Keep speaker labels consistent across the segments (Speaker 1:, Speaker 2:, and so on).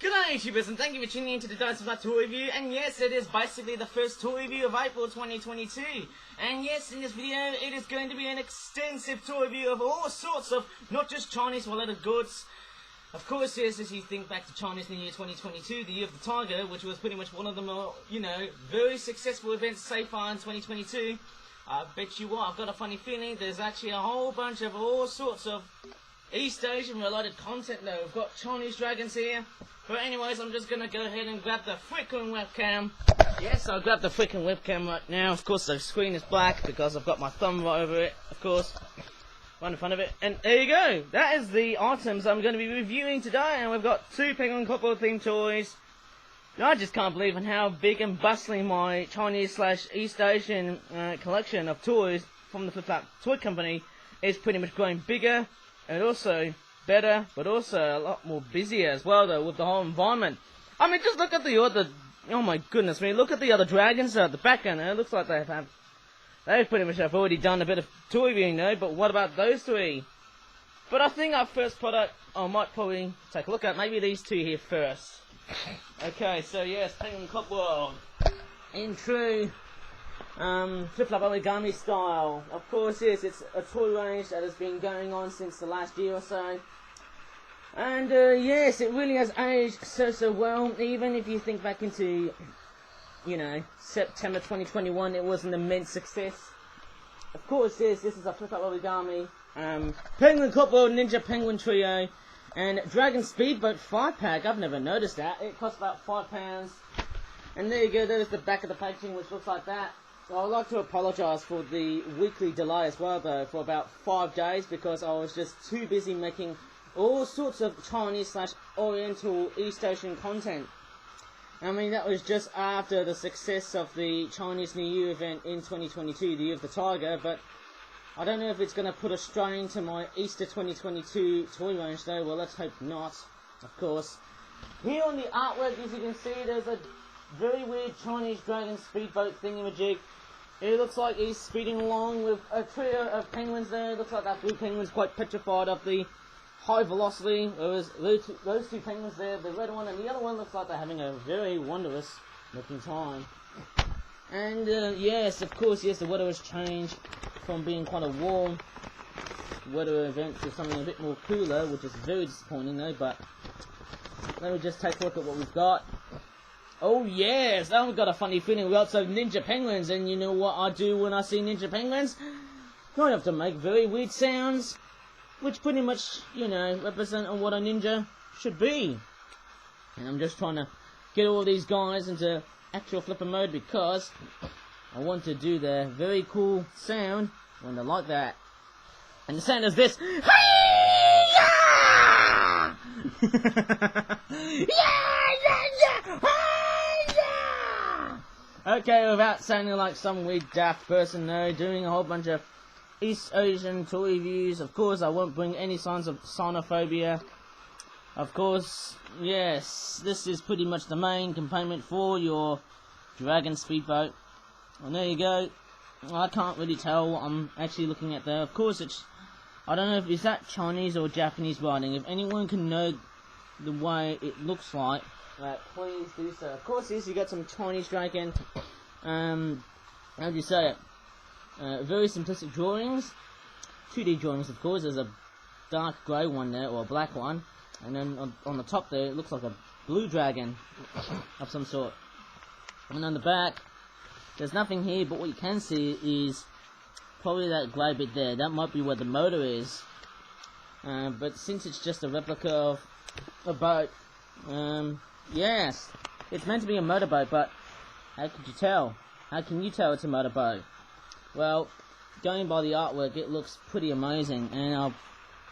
Speaker 1: G'day YouTubers, and thank you for tuning in to the Duette tour review. And yes, it is basically the first tour review of April 2022. And yes, in this video it is going to be an extensive tour review of all sorts of, not just Chinese related goods. Of course, yes, as you think back to Chinese New Year 2022, the Year of the Tiger, which was pretty much one of the more, very successful events so far in 2022. I bet you what, I've got a funny feeling there's actually a whole bunch of all sorts of East Asian related content though. We've got Chinese dragons here. But anyways, I'm just gonna go ahead and grab the freaking webcam. Yes, I'll grab the freaking webcam right now. Of course, the screen is black because I've got my thumb right over it, of course. Right in front of it. And there you go. That is the items I'm going to be reviewing today. And we've got two Penguin Couple themed toys. I just can't believe in how big and bustling my Chinese/East Asian collection of toys from the Flip-Flap Toy Company is pretty much growing bigger and also better, but also a lot more busier as well though with the whole environment. I mean, just look at the other, oh my goodness me, look at the other dragons at the back end. It looks like they pretty much have already done a bit of toy reviewing though, but what about those three? But I think our first product I might probably take a look at, maybe these two here first. Okay, so yes, Penguin Cop World in true Flip-Flap Origami style. Of course, yes, it's a toy range that has been going on since the last year or so. And yes, it really has aged so well. Even if you think back into, September 2021, it was an immense success. Of course, yes, this is a Flip-Flap Origami Penguin Cop World Ninja Penguin Trio and Dragon Speedboat 5-pack. I've never noticed that. It costs about £5. And there you go, there's the back of the packaging, which looks like that. So I would like to apologise for the weekly delay as well though, for about 5 days, because I was just too busy making all sorts of Chinese/Oriental East Asian content. I mean, that was just after the success of the Chinese New Year event in 2022, the Year of the Tiger, but I don't know if it's going to put a strain to my Easter 2022 toy range though. Well, let's hope not, of course. Here on the artwork, as you can see, there's a very weird Chinese dragon speedboat thingamajig. It looks like he's speeding along with a trio of penguins there. It looks like that blue penguin's quite petrified of the high velocity, whereas those two penguins there, the red one and the other one, looks like they're having a very wondrous looking time. And yes, of course, yes, the weather has changed from being quite a warm weather event to something a bit more cooler, which is very disappointing though. But let me just take a look at what we've got. Oh yes, now we've got a funny feeling. We got some ninja penguins, and you know what I do when I see ninja penguins? I have to make very weird sounds, which pretty much, represent on what a ninja should be. And I'm just trying to get all these guys into actual flipper mode because I want to do the very cool sound when they're like that. And the sound is this. Okay, without sounding like some weird daft person though, doing a whole bunch of East Asian toy reviews. Of course, I won't bring any signs of xenophobia. Of course, yes, this is pretty much the main component for your Dragon Speedboat. And there you go. I can't really tell what I'm actually looking at there. Of course, I don't know if is that Chinese or Japanese writing. If anyone can know the way it looks like, please do so. Of course, yes, you got some Chinese dragon. How do you say it? Very simplistic drawings, 2D drawings of course. There's a dark grey one there, or a black one, and then on the top there it looks like a blue dragon of some sort. And on the back there's nothing here, but what you can see is probably that grey bit there. That might be where the motor is, but since it's just a replica of a boat, yes, it's meant to be a motorboat, but how could you tell? How can you tell it's a motorboat? Well, going by the artwork, it looks pretty amazing, and I'll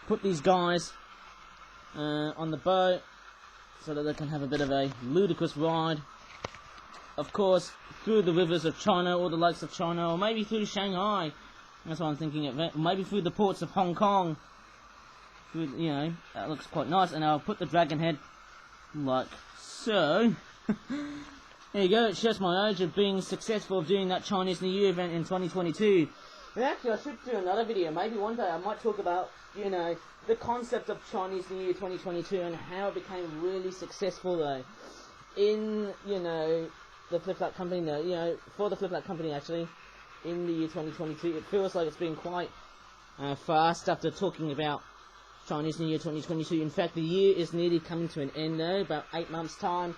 Speaker 1: put these guys on the boat so that they can have a bit of a ludicrous ride. Of course, through the rivers of China, or the lakes of China, or maybe through Shanghai. That's what I'm thinking of. Maybe through the ports of Hong Kong. That looks quite nice. And I'll put the dragon head like so. There you go, it shows my age of being successful of doing that Chinese New Year event in 2022. But actually, I should do another video. Maybe one day I might talk about you know, the concept of Chinese New Year 2022 and how it became really successful though in, you know, the Flip-Flap company though, you know, for the Flip-Flap company actually, in the year 2022. It feels like it's been quite fast after talking about Chinese New Year 2022. In fact, the year is nearly coming to an end though, about 8 months time.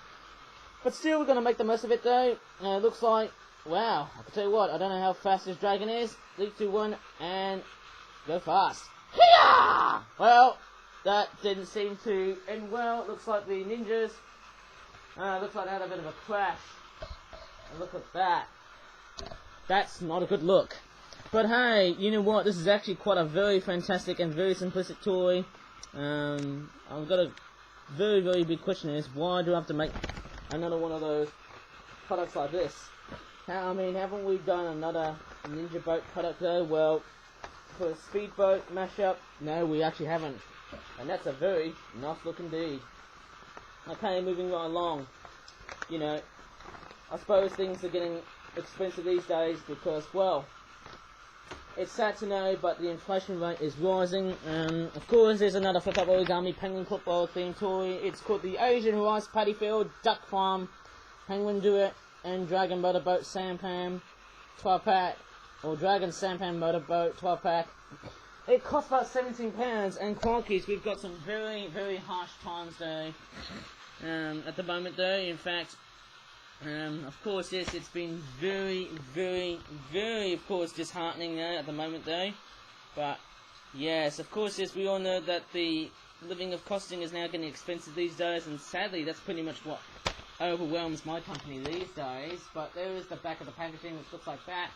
Speaker 1: But still, we're going to make the most of it though. It looks like, wow, I can tell you what, I don't know how fast this dragon is. 3, 2, 1, and go fast. Hiya! Well, that didn't seem to end well. It looks like the ninjas, looks like they had a bit of a crash. And look at that. That's not a good look. But hey, you know what, this is actually quite a very fantastic and very simplistic toy. I've got a very, very big question is, why do I have to make another one of those products like this? I mean, haven't we done another Ninja Boat product though? Well, for a Speedboat mashup, no, we actually haven't. And that's a very nice look indeed. Okay, moving right along. You know, I suppose things are getting expensive these days because, well, it's sad to know, but the inflation rate is rising. Of course, there's another flip-up origami penguin football themed toy. It's called the Asian Rice Paddyfield Duck Farm Penguin Duette and Dragon Motorboat Sampan 12-pack, or Dragon Sampan Motorboat 12-pack. It costs about £17, and crikeys, we've got some very, very harsh times though. At the moment though, in fact, of course, yes, it's been very, very, very, of course, disheartening at the moment though. But, yes, of course, yes, we all know that the living of costing is now getting expensive these days, and sadly, that's pretty much what overwhelms my company these days. But there is the back of the packaging, which looks like that.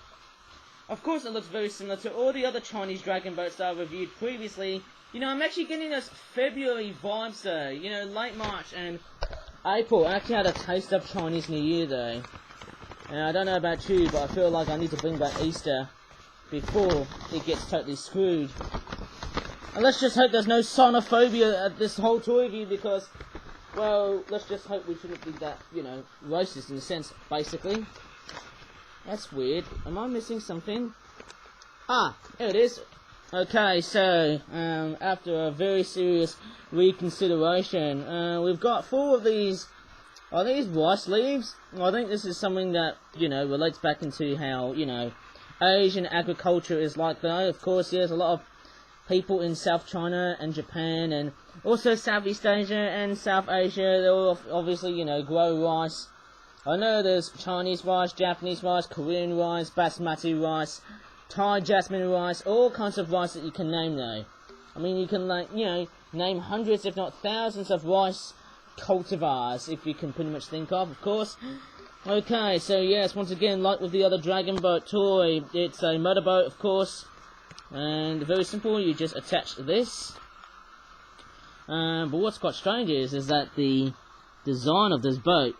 Speaker 1: Of course, it looks very similar to all the other Chinese dragon boats that I reviewed previously. You know, I'm actually getting those February vibes though, you know, late March and April. I actually had a taste of Chinese New Year though. And I don't know about you, but I feel like I need to bring back Easter before it gets totally screwed. And let's just hope there's no sonophobia at this whole toy review because, well, let's just hope we shouldn't be that, you know, racist in a sense, basically. That's weird. Am I missing something? Ah, here it is. Okay, so, after a very serious reconsideration, we've got 4 of these, are these rice leaves? I think this is something that, you know, relates back into how, you know, Asian agriculture is like though. Of course, there's a lot of people in South China and Japan and also Southeast Asia and South Asia, they all obviously, you know, grow rice. I know there's Chinese rice, Japanese rice, Korean rice, basmati rice, Thai jasmine rice, all kinds of rice that you can name though. I mean, you can, like, you know, name hundreds if not thousands of rice cultivars, if you can pretty much think of course. Okay, so yes, once again, like with the other Dragon Boat toy, it's a motorboat, of course, and very simple, you just attach this. But what's quite strange is that the design of this boat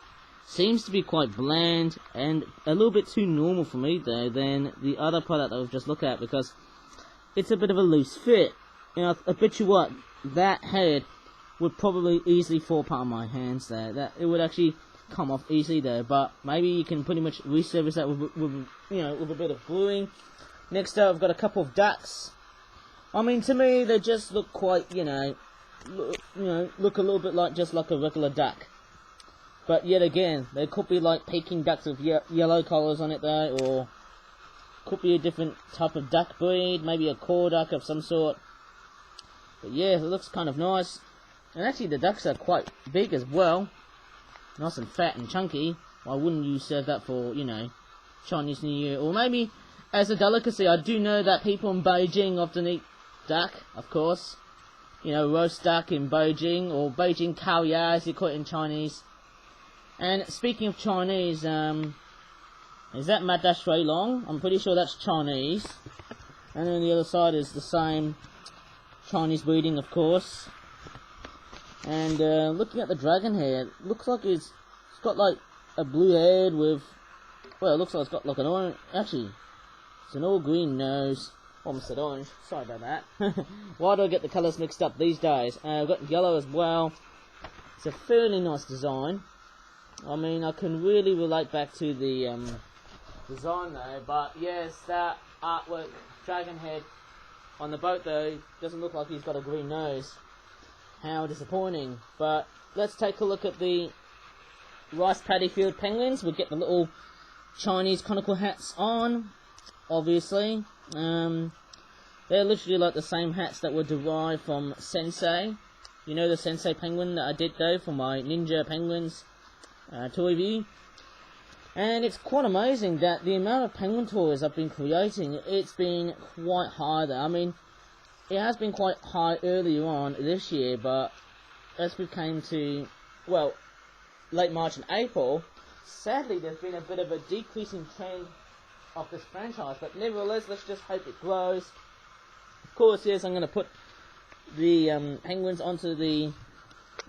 Speaker 1: seems to be quite bland and a little bit too normal for me though than the other product that we've just looked at, because it's a bit of a loose fit. You know, I bet you what, that head would probably easily fall apart on my hands there. That it would actually come off easily there, but maybe you can pretty much resurface that with you know, with a bit of gluing. Next up, I've got a couple of ducks. I mean, to me, they just look quite, you know, look a little bit like just like a regular duck. But yet again, they could be like Peking ducks with yellow colours on it though, or could be a different type of duck breed, maybe a core duck of some sort. But yeah, it looks kind of nice. And actually the ducks are quite big as well. Nice and fat and chunky. Why wouldn't you serve that for, you know, Chinese New Year? Or maybe as a delicacy. I do know that people in Beijing often eat duck, of course. You know, roast duck in Beijing, or Beijing Kao Ya as you call it in Chinese. And speaking of Chinese, is that Mada Shui Long? I'm pretty sure that's Chinese. And then the other side is the same Chinese breeding, of course. And looking at the dragon here, it looks like it's got like a blue head with, well, it looks like it's got like an orange, actually, it's an all green nose. Almost said orange, sorry about that. Why do I get the colours mixed up these days? I've got yellow as well. It's a fairly nice design. I mean, I can really relate back to the design though, but yes, that artwork, dragon head, On the boat though, doesn't look like he's got a green nose. How disappointing. But let's take a look at the rice Paddyfield penguins. We'll get the little Chinese conical hats on, obviously. They're literally like the same hats that were derived from Sensei. You know the Sensei penguin that I did though for my Ninja Penguins toy review. And it's quite amazing that the amount of penguin toys I've been creating, it's been quite high there. I mean, it has been quite high earlier on this year, but as we came to, well, late March and April, sadly there's been a bit of a decreasing trend of this franchise, but nevertheless, let's just hope it grows. Of course, yes, I'm going to put the penguins onto the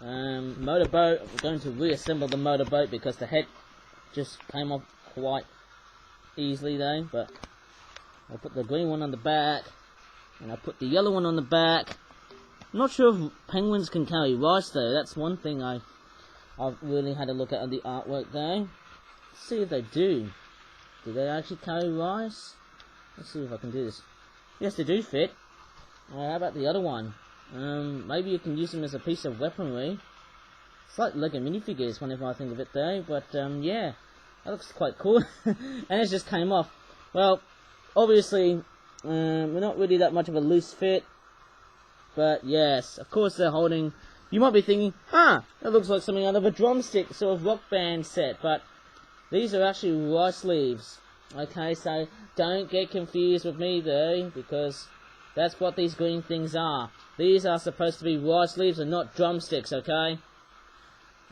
Speaker 1: motorboat. I'm going to reassemble the motorboat because the head just came off quite easily though, but I'll put the green one on the back, and I'll put the yellow one on the back. I'm not sure if penguins can carry rice though. That's one thing I've really had a look at the artwork though. Let's see if they do. Do they actually carry rice? Let's see if I can do this. Yes, they do fit. How about the other one? Maybe you can use them as a piece of weaponry. It's like Lego minifigures whenever I think of it though, but yeah, that looks quite cool. And it just came off. Well, obviously, we're not really that much of a loose fit, but yes, of course they're holding. You might be thinking, that looks like something out of a drumstick sort of rock band set, but these are actually rice leaves. Okay, so don't get confused with me though, because that's what these green things are. These are supposed to be rice leaves and not drumsticks, okay?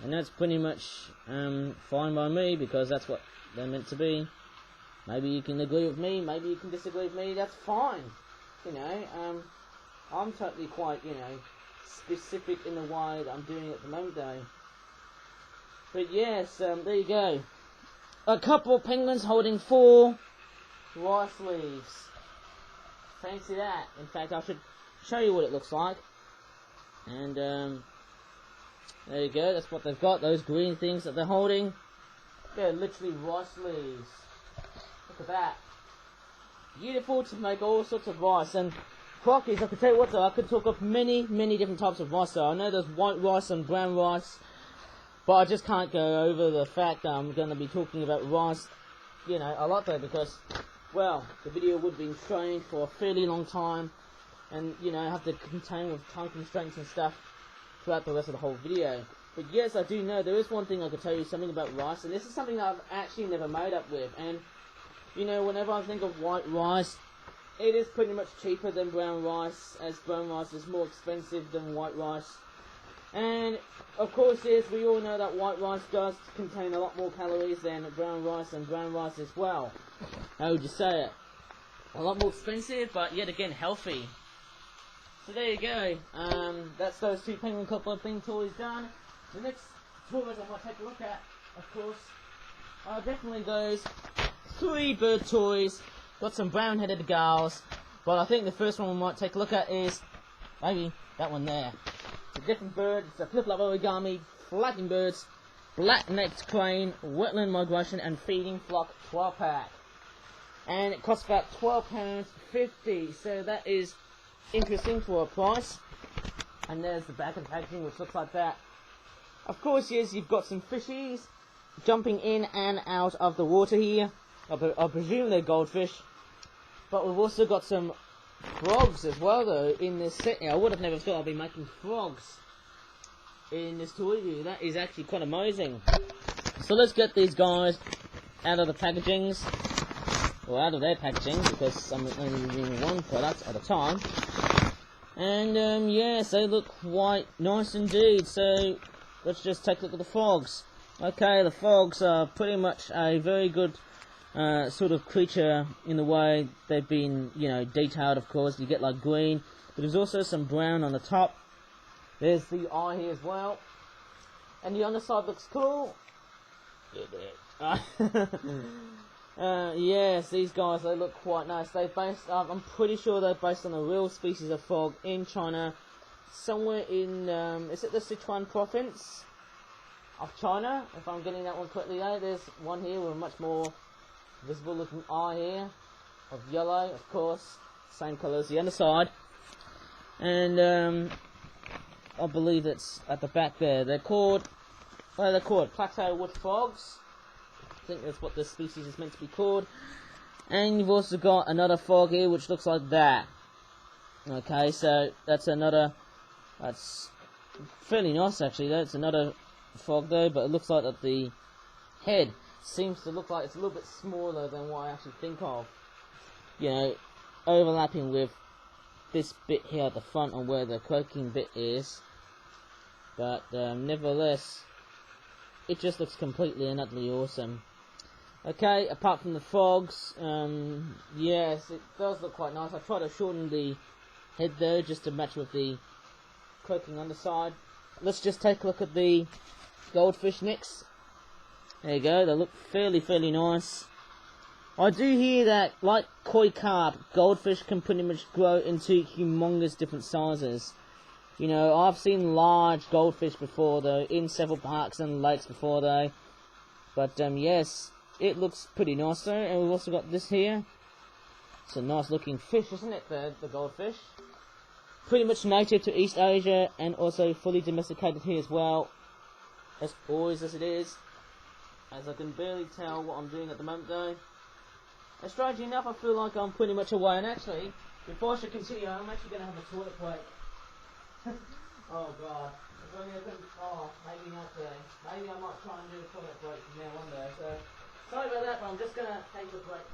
Speaker 1: And that's pretty much fine by me, because that's what they're meant to be. Maybe you can agree with me, maybe you can disagree with me, that's fine. You know, I'm totally quite, you know, specific in the way that I'm doing it at the moment though. But yes, there you go. A couple of penguins holding 4 rice leaves. Fancy that. In fact, I should show you what it looks like. And there you go, that's what they've got, those green things that they're holding. They're literally rice leaves. Look at that. Beautiful to make all sorts of rice. And crockies, I could tell you what though, I could talk of many different types of rice though. I know there's white rice and brown rice, but I just can't go over the fact that I'm going to be talking about rice, you know, a lot though, because, well, the video would have been shown for a fairly long time, and, you know, have to contain with time constraints and stuff throughout the rest of the whole video. But yes, I do know there is one thing I could tell you something about rice, and this is something that I've actually never made up with. And, you know, whenever I think of white rice, it is pretty much cheaper than brown rice, as brown rice is more expensive than white rice. And, of course, yes, we all know that white rice does contain a lot more calories than brown rice, and brown rice as well. How would you say it? A lot more expensive, but yet again healthy. So there you go. That's those 2 penguin couple of thing toys done. The next toys I might take a look at, of course, are definitely those 3 bird toys. Got some brown-headed gulls, but I think the first one we might take a look at is maybe that one there. It's a different bird. It's a flip-flop origami, flapping birds, black-necked crane, wetland migration, and feeding flock 12-pack. And it costs about £12.50, so that is interesting for a price. And there's the back of the packaging, which looks like that. Of course, yes, you've got some fishies jumping in and out of the water here. I presume they're goldfish. But we've also got some frogs as well, though, in this set. I would have never thought I'd be making frogs in this toy review. That is actually quite amazing. So let's get these guys out of the packagings, or out of their packaging, because I'm only reviewing one product at a time. And yes, they look quite nice indeed. So let's just take a look at the frogs. Okay, the frogs are pretty much a very good sort of creature in the way they've been, you know, detailed. Of course, you get like green, but there's also some brown on the top. There's the eye here as well, and the underside looks cool. Yes, these guys, they look quite nice. They based, I'm pretty sure they're based on a real species of frog in China, somewhere in, is it the Sichuan province of China, if I'm getting that one correctly there. There's one here with a much more visible looking eye here, of yellow, of course. same colour as the underside. And I believe it's at the back there. They're called Plateau wood frogs. I think that's what this species is meant to be called. And you've also got another frog here which looks like that. Okay, so that's fairly nice actually. That's another frog though, but it looks like that the head seems to look like it's a little bit smaller than what I actually think of. You know, overlapping with this bit here at the front on where the croaking bit is. But nevertheless, it just looks completely and utterly awesome. Okay, apart from the frogs, yes, it does look quite nice. I tried to shorten the head though, just to match with the croaking underside. Let's just take a look at the goldfish next. There you go, they look fairly nice. I do hear that, like koi carp, goldfish can pretty much grow into humongous different sizes. You know, I've seen large goldfish before though, in several parks and lakes before though. But yes, it looks pretty nice though, and we've also got this here. It's a nice looking fish, isn't it, the goldfish? Pretty much native to East Asia, and also fully domesticated here as well. As always as it is. As I can barely tell what I'm doing at the moment though. And strangely enough, I feel like I'm pretty much away, and actually, before I should continue, I'm actually going to have a toilet break. Oh god. If only I could, maybe not today. Maybe I might try and do a toilet break from now one day. So, sorry about that, but I'm just going to take a break.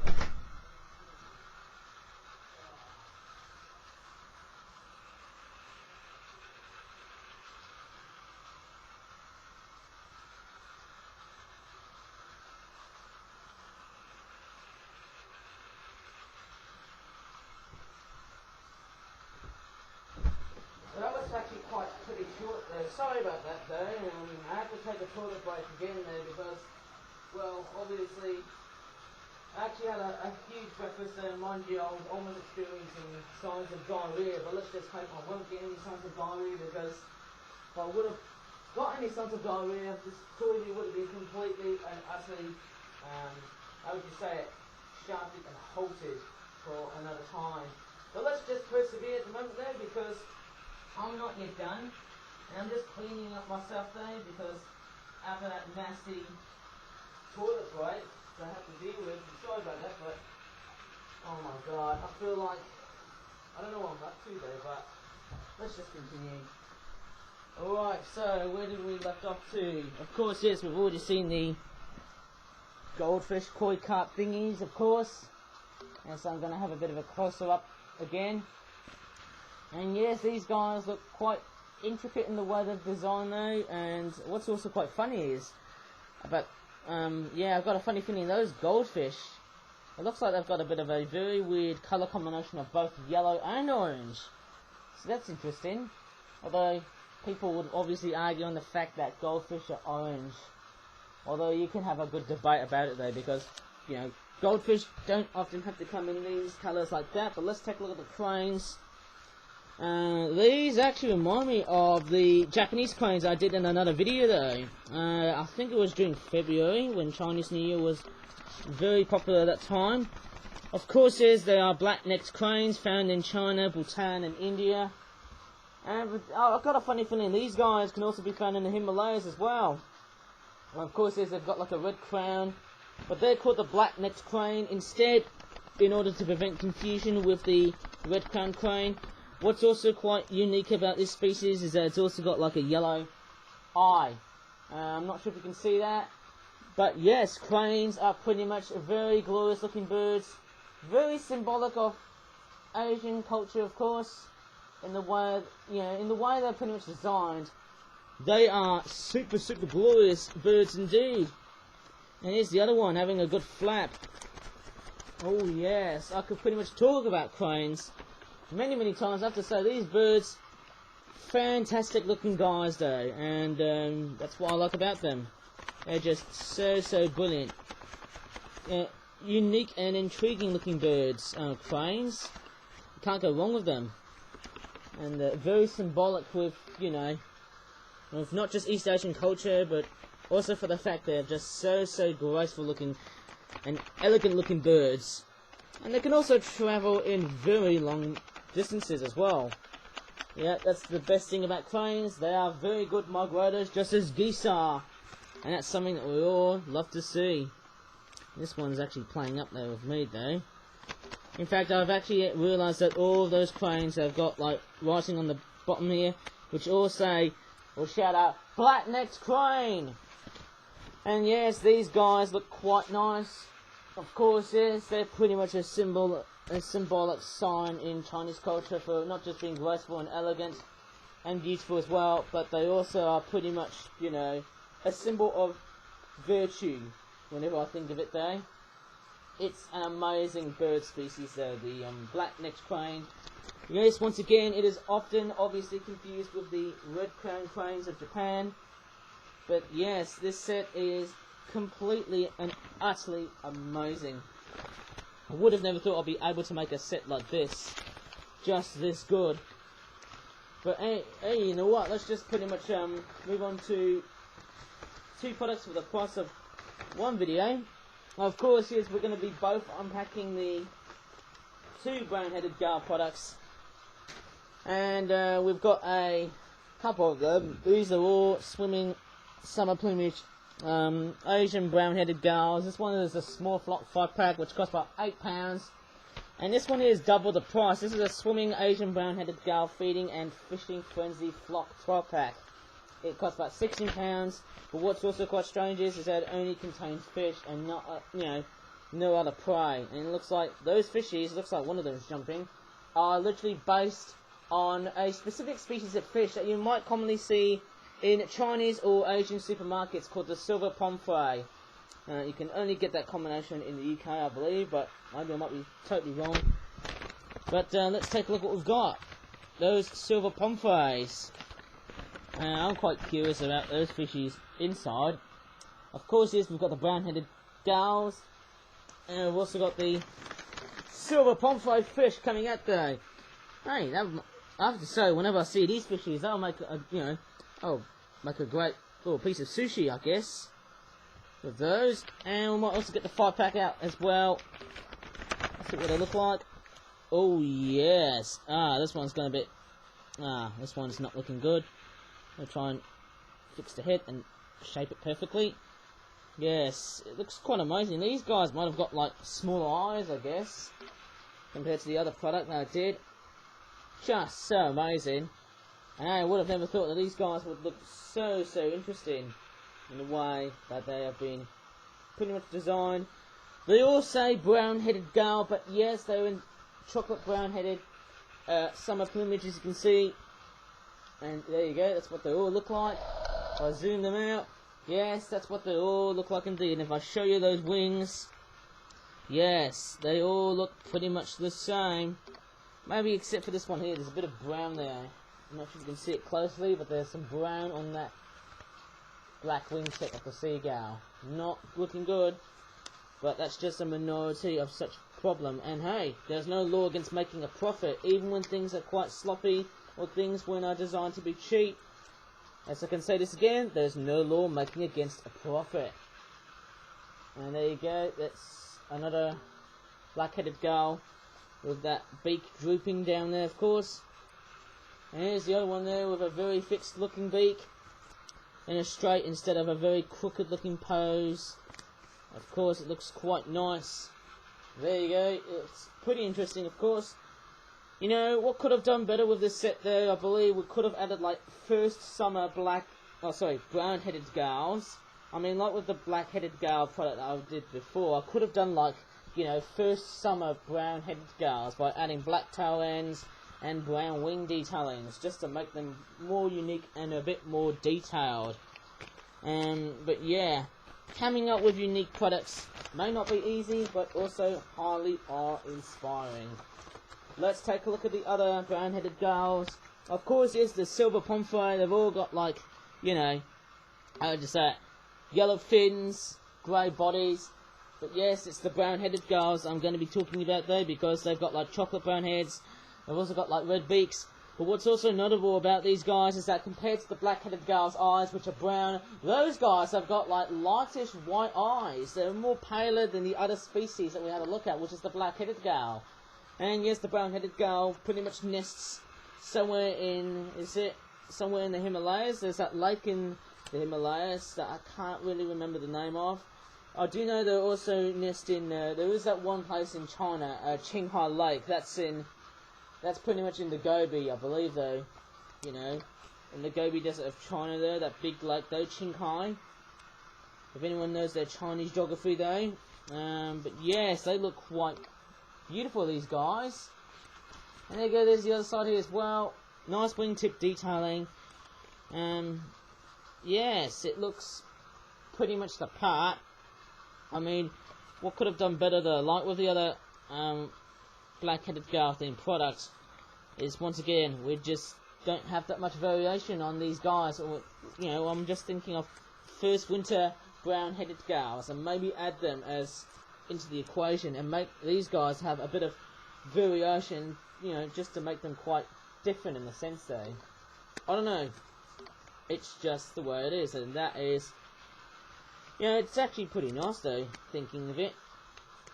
Speaker 1: That was actually pretty short though. Sorry about that though. I had to take a toilet break again there because, well, obviously, I actually had a huge breakfast there. Mind you, I was almost experiencing signs of diarrhoea, but let's just hope I won't get any signs of diarrhoea, because if I would have got any signs of diarrhoea, this tour would have been completely and utterly, how would you say it, sharply and halted for another time. But let's just persevere at the moment though, because I'm not yet done, and I'm just cleaning up myself though, because after that nasty toilet break that I have to deal with, I'm sorry about that, but oh my god, I feel like, I don't know what I'm up to though, but let's just continue. Alright, so where did we left off to? Of course, yes, we've already seen the goldfish koi carp thingies, of course, and so I'm going to have a bit of a closer up again. And yes, these guys look quite intricate in the way they've designed though, and what's also quite funny is, but yeah, I've got a funny feeling those goldfish, it looks like they've got a bit of a very weird colour combination of both yellow and orange. So that's interesting, although people would obviously argue on the fact that goldfish are orange. Although you can have a good debate about it though, because, you know, goldfish don't often have to come in these colours like that. But let's take a look at the cranes. These actually remind me of the Japanese cranes I did in another video though. I think it was during February, when Chinese New Year was very popular at that time. Of course, yes, they are black-necked cranes found in China, Bhutan and India. And I've got a funny feeling these guys can also be found in the Himalayas as well. And of course, yes, they've got like a red crown, but they're called the black-necked crane instead, in order to prevent confusion with the red-crowned crane. What's also quite unique about this species is that it's also got like a yellow eye. I'm not sure if you can see that, but yes, cranes are pretty much very glorious looking birds, very symbolic of Asian culture, of course, in the way, you know, in the way they're pretty much designed. They are super glorious birds indeed. And here's the other one having a good flap. Oh yes, I could pretty much talk about cranes many times. I have to say, these birds, fantastic looking guys though, and that's what I like about them. They're just so brilliant. Unique and intriguing looking birds, cranes. You can't go wrong with them. And very symbolic with, you know, of not just East Asian culture, but also for the fact they're just so graceful looking and elegant looking birds. And they can also travel in very long distances as well. Yeah, that's the best thing about cranes. They are very good migrators, just as geese are. And that's something that we all love to see. This one's actually playing up there with me though. In fact, I've actually realised that all of those cranes have got like writing on the bottom here, which all say, or shout out, black-necked crane! And yes, these guys look quite nice. Of course, yes, they're pretty much a symbolic sign in Chinese culture for not just being graceful and elegant and beautiful as well, but they also are pretty much, you know, a symbol of virtue. Whenever I think of it though, it's an amazing bird species though, the black-necked crane. Yes, once again, it is often obviously confused with the red-crowned cranes of Japan. But yes, this set is completely and utterly amazing. I would have never thought I'd be able to make a set like this, just this good. But hey, you know what? Let's just pretty much move on to 2 products for the price of 1 video. Of course, yes, we're going to be both unpacking the 2 brown-headed Gull products. And we've got a couple of them. These are all swimming summer plumage Asian brown-headed Gulls. This one is a small flock 5-pack, which costs about £8. And this one is double the price. This is a swimming Asian brown-headed Gull feeding and fishing frenzy flock 12-pack. It costs about £16. But what's also quite strange is that it only contains fish and not, you know, no other prey. And it looks like those fishies, looks like one of them is jumping, are literally based on a specific species of fish that you might commonly see in Chinese or Asian supermarkets called the silver pomfret. You can only get that combination in the UK, I believe, but maybe I might be totally wrong. But let's take a look at what we've got. Those silver pomfrets. I'm quite curious about those fishies inside. Of course, yes, we've got the brown-headed Gulls, and we've also got the silver pomfret fish coming out there. Hey, I have to say, whenever I see these fishies, that'll make a, you know, oh, make a great little piece of sushi, I guess, with those. And we might also get the 5-pack out as well. Let's see what they look like. Oh yes, this one's going a bit. This one's not looking good. I'll try and fix the head and shape it perfectly. Yes, it looks quite amazing. These guys might have got like smaller eyes, I guess, compared to the other product that I did. Just so amazing. And I would have never thought that these guys would look so interesting in the way that they have been pretty much designed. They all say brown-headed Gull, but yes, they're in chocolate brown-headed summer plumage, as you can see. And there you go, that's what they all look like. If I zoom them out, yes, that's what they all look like indeed. And if I show you those wings, yes, they all look pretty much the same. Maybe except for this one here, there's a bit of brown there. I'm not sure if you can see it closely, but there's some brown on that black wingtip of the seagull. Not looking good, but that's just a minority of such problem. And hey, there's no law against making a profit, even when things are quite sloppy, or things when are designed to be cheap. As I can say this again, there's no law making against a profit. And there you go, that's another black-headed Gull with that beak drooping down there, of course. And here's the other one there with a very fixed looking beak in a straight instead of a very crooked looking pose. Of course, it looks quite nice. There you go, it's pretty interesting, of course. You know, what could have done better with this set there, I believe we could have added like first summer brown-headed Gulls. I mean, like with the black-headed Gull product that I did before, I could have done like, you know, first summer brown-headed Gulls by adding black tail ends and brown wing detailings, just to make them more unique and a bit more detailed. But yeah, coming up with unique products may not be easy, but also highly awe-inspiring. Let's take a look at the other brown-headed Gulls. Of course, yes, the silver pomfret, they've all got like, you know, how would you say it, yellow fins, grey bodies. But yes, it's the brown-headed Gulls I'm going to be talking about though, because they've got like chocolate brown heads. They've also got like red beaks.
Speaker 2: But what's also notable about these guys is that compared to the black-headed Gull's eyes, which are brown, those guys have got like lightish white eyes. They're more paler than the other species that we had a look at, which is the black-headed Gull. And yes, the brown-headed Gull pretty much nests somewhere in, somewhere in the Himalayas? There's that lake in the Himalayas that I can't really remember the name of. I do know they also nest in, there is that one place in China, Qinghai Lake, that's pretty much in the Gobi, I believe though, you know, in the Gobi Desert of China there, that big lake though, Qinghai. If anyone knows their Chinese geography though. But yes, they look quite beautiful, these guys. And there you go, there's the other side here as well. Nice wingtip detailing. Yes, it looks pretty much the part. I mean, what could have done better though, like with the other black-headed Gull themed products, is once again, we just don't have that much variation on these guys. Or, you know, I'm just thinking of first winter brown-headed Gulls and maybe add them as into the equation and make these guys have a bit of variation, you know, just to make them quite different in a sense though. I don't know. It's just the way it is, and that is, you know, it's actually pretty nice though, thinking of it.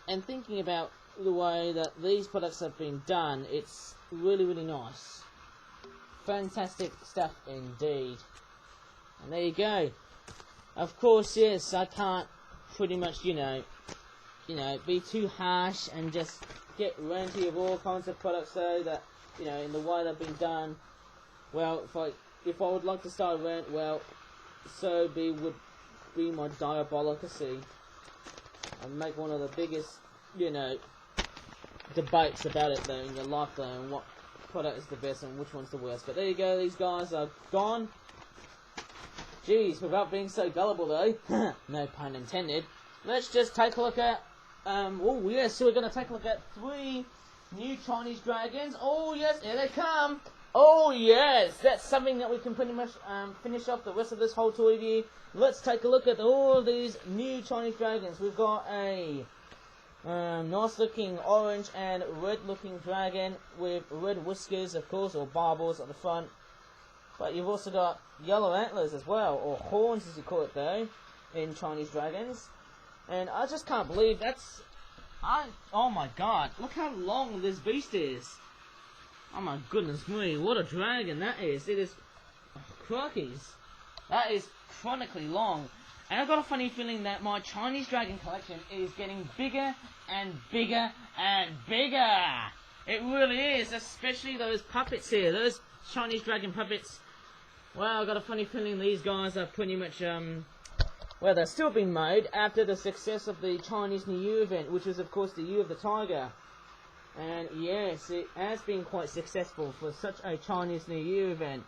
Speaker 2: And thinking about the way that these products have been done, it's really, really nice. Fantastic stuff indeed. And there you go. Of course, yes, I can't pretty much, you know, be too harsh and just get ranty of all kinds of products though, that, you know, in the way they've been done. Well, if I would like to start a rant, well, so would be my diabolicacy, and make one of the biggest, you know, debates about it though in your life though, and what product is the best and which one's the worst. But there you go, these guys are gone. Jeez, without being so gullible though, no pun intended, let's just take a look at, oh yes, so we're going to take a look at 3 new Chinese dragons. Oh yes, here they come. Oh yes, that's something that we can pretty much finish off the rest of this whole tour review. Let's take a look at all of these new Chinese dragons. We've got a nice looking orange and red looking dragon with red whiskers, of course, or barbels at the front. But you've also got yellow antlers as well, or horns as you call it though, in Chinese dragons. And I just can't believe that's... oh my god, look how long this beast is. Oh my goodness me, what a dragon that is. It is... oh, crockies. That is chronically long. And I've got a funny feeling that my Chinese dragon collection is getting bigger and bigger and bigger. It really is, especially those puppets here, those Chinese dragon puppets. Well, I've got a funny feeling these guys are pretty much, well, they're still being made after the success of the Chinese New Year event, which is, of course, the Year of the Tiger. And yes, it has been quite successful for such a Chinese New Year event.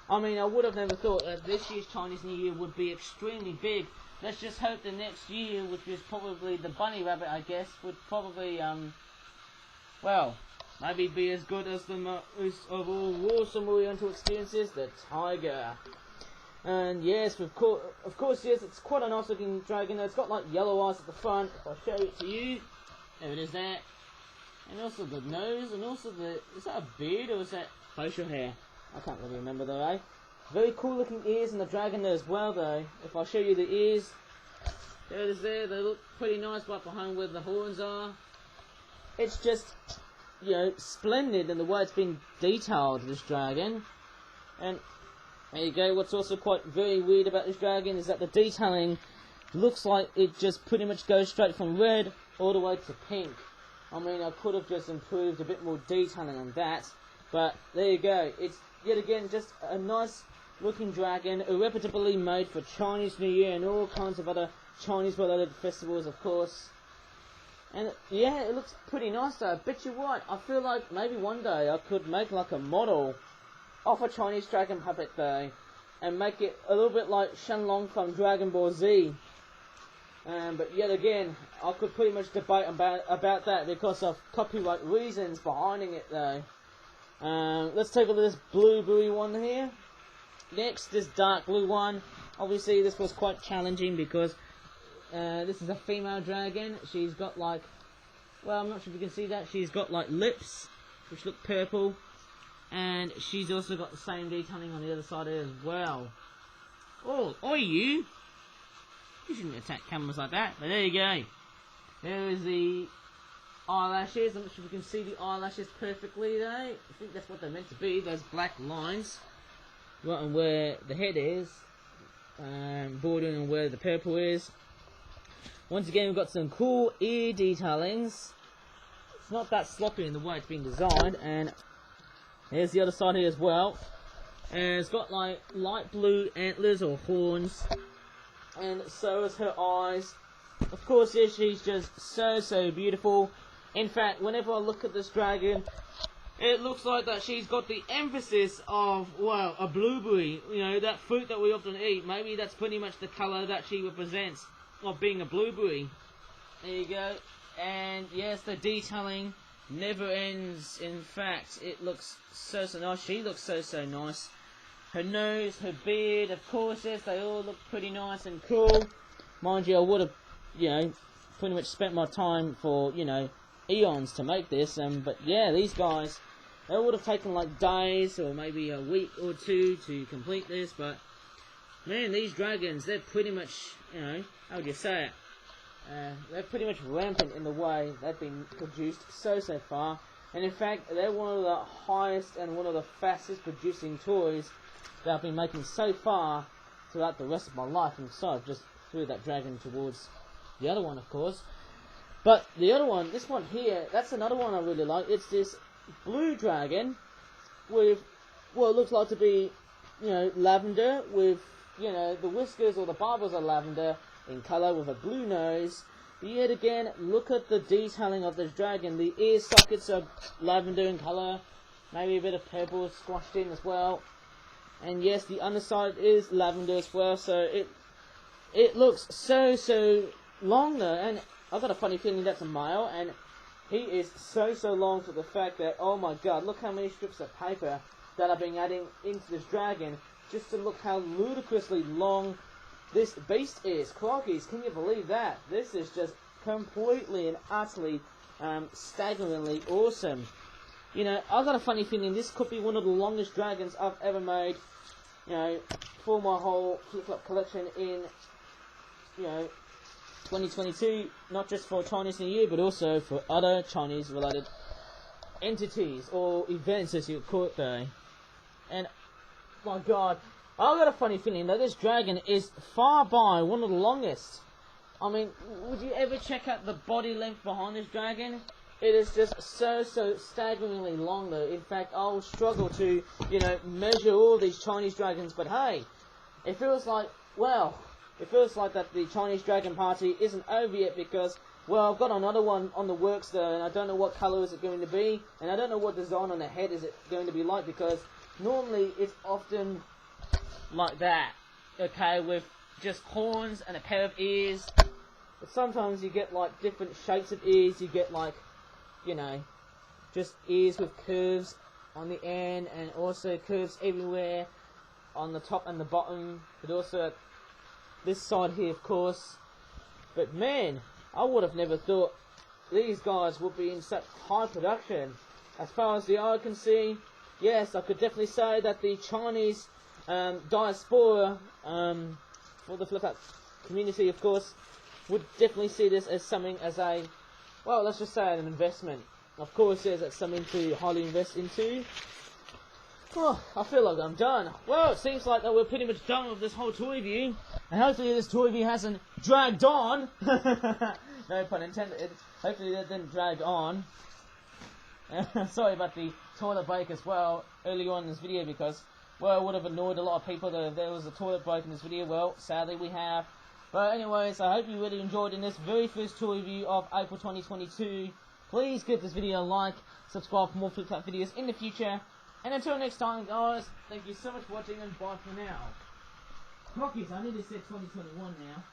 Speaker 2: I mean, I would have never thought that this year's Chinese New Year would be extremely big. Let's just hope the next year, which is probably the bunny rabbit, I guess, would probably, well, maybe be as good as the most of all awesome Oriental experiences, the tiger. And yes, of course, yes, it's quite a nice looking dragon. It's got like yellow eyes at the front. If I show it to you, there it is there. And also the nose, and also the, is that a beard or is that facial hair? I can't really remember though, eh? Very cool looking ears in the dragon there as well though. If I show you the ears, there it is there, they look pretty nice right behind where the horns are. It's just, you know, splendid in the way it's been detailed, this dragon. And there you go, what's also quite very weird about this dragon is that the detailing looks like it just pretty much goes straight from red all the way to pink. I mean, I could have just improved a bit more detailing on that, but there you go. It's yet again just a nice looking dragon, irreputably made for Chinese New Year and all kinds of other Chinese related festivals, of course. And yeah, it looks pretty nice though. I bet you what, I feel like maybe one day I could make like a model of a Chinese dragon puppet though, and make it a little bit like Shenlong from Dragon Ball Z. But yet again, I could pretty much debate about that because of copyright reasons behind it though. Let's take a look at this blue one here. Next, this dark blue one. Obviously, this was quite challenging because this is a female dragon. She's got like, well, I'm not sure if you can see that. She's got like lips, which look purple. And she's also got the same detailing on the other side as well. Oh, oi you! You shouldn't attack cameras like that, but there you go. There is the eyelashes. I'm not sure if you can see the eyelashes perfectly though. I think that's what they're meant to be, those black lines. Right on where the head is. Bordering on where the purple is. Once again, we've got some cool ear detailings. It's not that sloppy in the way it's been designed, and here's the other side here as well. And it's got like light blue antlers or horns, and so is her eyes. Of course, yeah, she's just so beautiful. In fact, whenever I look at this dragon, it looks like that she's got the emphasis of, well, a blueberry. You know, that fruit that we often eat. Maybe that's pretty much the colour that she represents of being a blueberry. There you go. And yes, the detailing never ends. In fact, it looks so nice. She looks so nice. Her nose, her beard, of course, yes, they all look pretty nice and cool. Mind you, I would have, you know, pretty much spent my time for, you know, eons to make this. But yeah, these guys, they would have taken like days or maybe a week or two to complete this. But man, these dragons, they're pretty much, you know, how would you say it? They're pretty much rampant in the way they've been produced so far. And in fact, they're one of the highest and one of the fastest producing toys that I've been making so far throughout the rest of my life. And so I've just threw that dragon towards the other one, of course. But the other one, this one here, that's another one I really like. It's this blue dragon with, well, it looks like to be, you know, lavender with, you know, the whiskers or the barbers are lavender in colour with a blue nose. But yet again, look at the detailing of this dragon. The ear sockets are lavender in colour, maybe a bit of purple squashed in as well. And yes, the underside is lavender as well, so it looks so long though. And I've got a funny feeling that's a male, and he is so long to the fact that, oh my god, look how many strips of paper that I've been adding into this dragon just to look how ludicrously long this beast is. Crockies, can you believe that? This is just completely and utterly staggeringly awesome. You know, I've got a funny feeling this could be one of the longest dragons I've ever made, you know, for my whole flip-flop collection in, you know, 2022, not just for Chinese New Year, but also for other Chinese-related entities, or events as you call it though. And, my god, I've got a funny feeling that this dragon is far by one of the longest. I mean, would you ever check out the body length behind this dragon? It is just so staggeringly long though. In fact, I will struggle to, you know, measure all these Chinese dragons, but hey, it feels like, well, it feels like that the Chinese dragon party isn't over yet because, well, I've got another one on the works though, and I don't know what colour is it going to be, and I don't know what design on the head is it going to be like, because normally it's often like that, okay, with just horns and a pair of ears. But sometimes you get like different shapes of ears. You get like, you know, just ears with curves on the end, and also curves everywhere on the top and the bottom, but also this side here, of course. But man, I would have never thought these guys would be in such high production. As far as the eye can see, yes, I could definitely say that the Chinese diaspora for the flip-up community, of course, would definitely see this as something as a, well, let's just say an investment. Of course, yes, that's something to highly invest into. Oh, I feel like I'm done. Well, it seems like that we're pretty much done with this whole toy review. And hopefully this toy review hasn't dragged on. No pun intended. Hopefully that didn't drag on. Sorry about the toilet break as well earlier on in this video, because, well, it would have annoyed a lot of people that there was a toilet break in this video. Well, sadly we have. But anyways, I hope you really enjoyed in this very first toy review of April 2022. Please give this video a like, subscribe for more flip-flop videos in the future. And until next time, guys, thank you so much for watching, and bye for now. Rockies, I need to say 2021 now.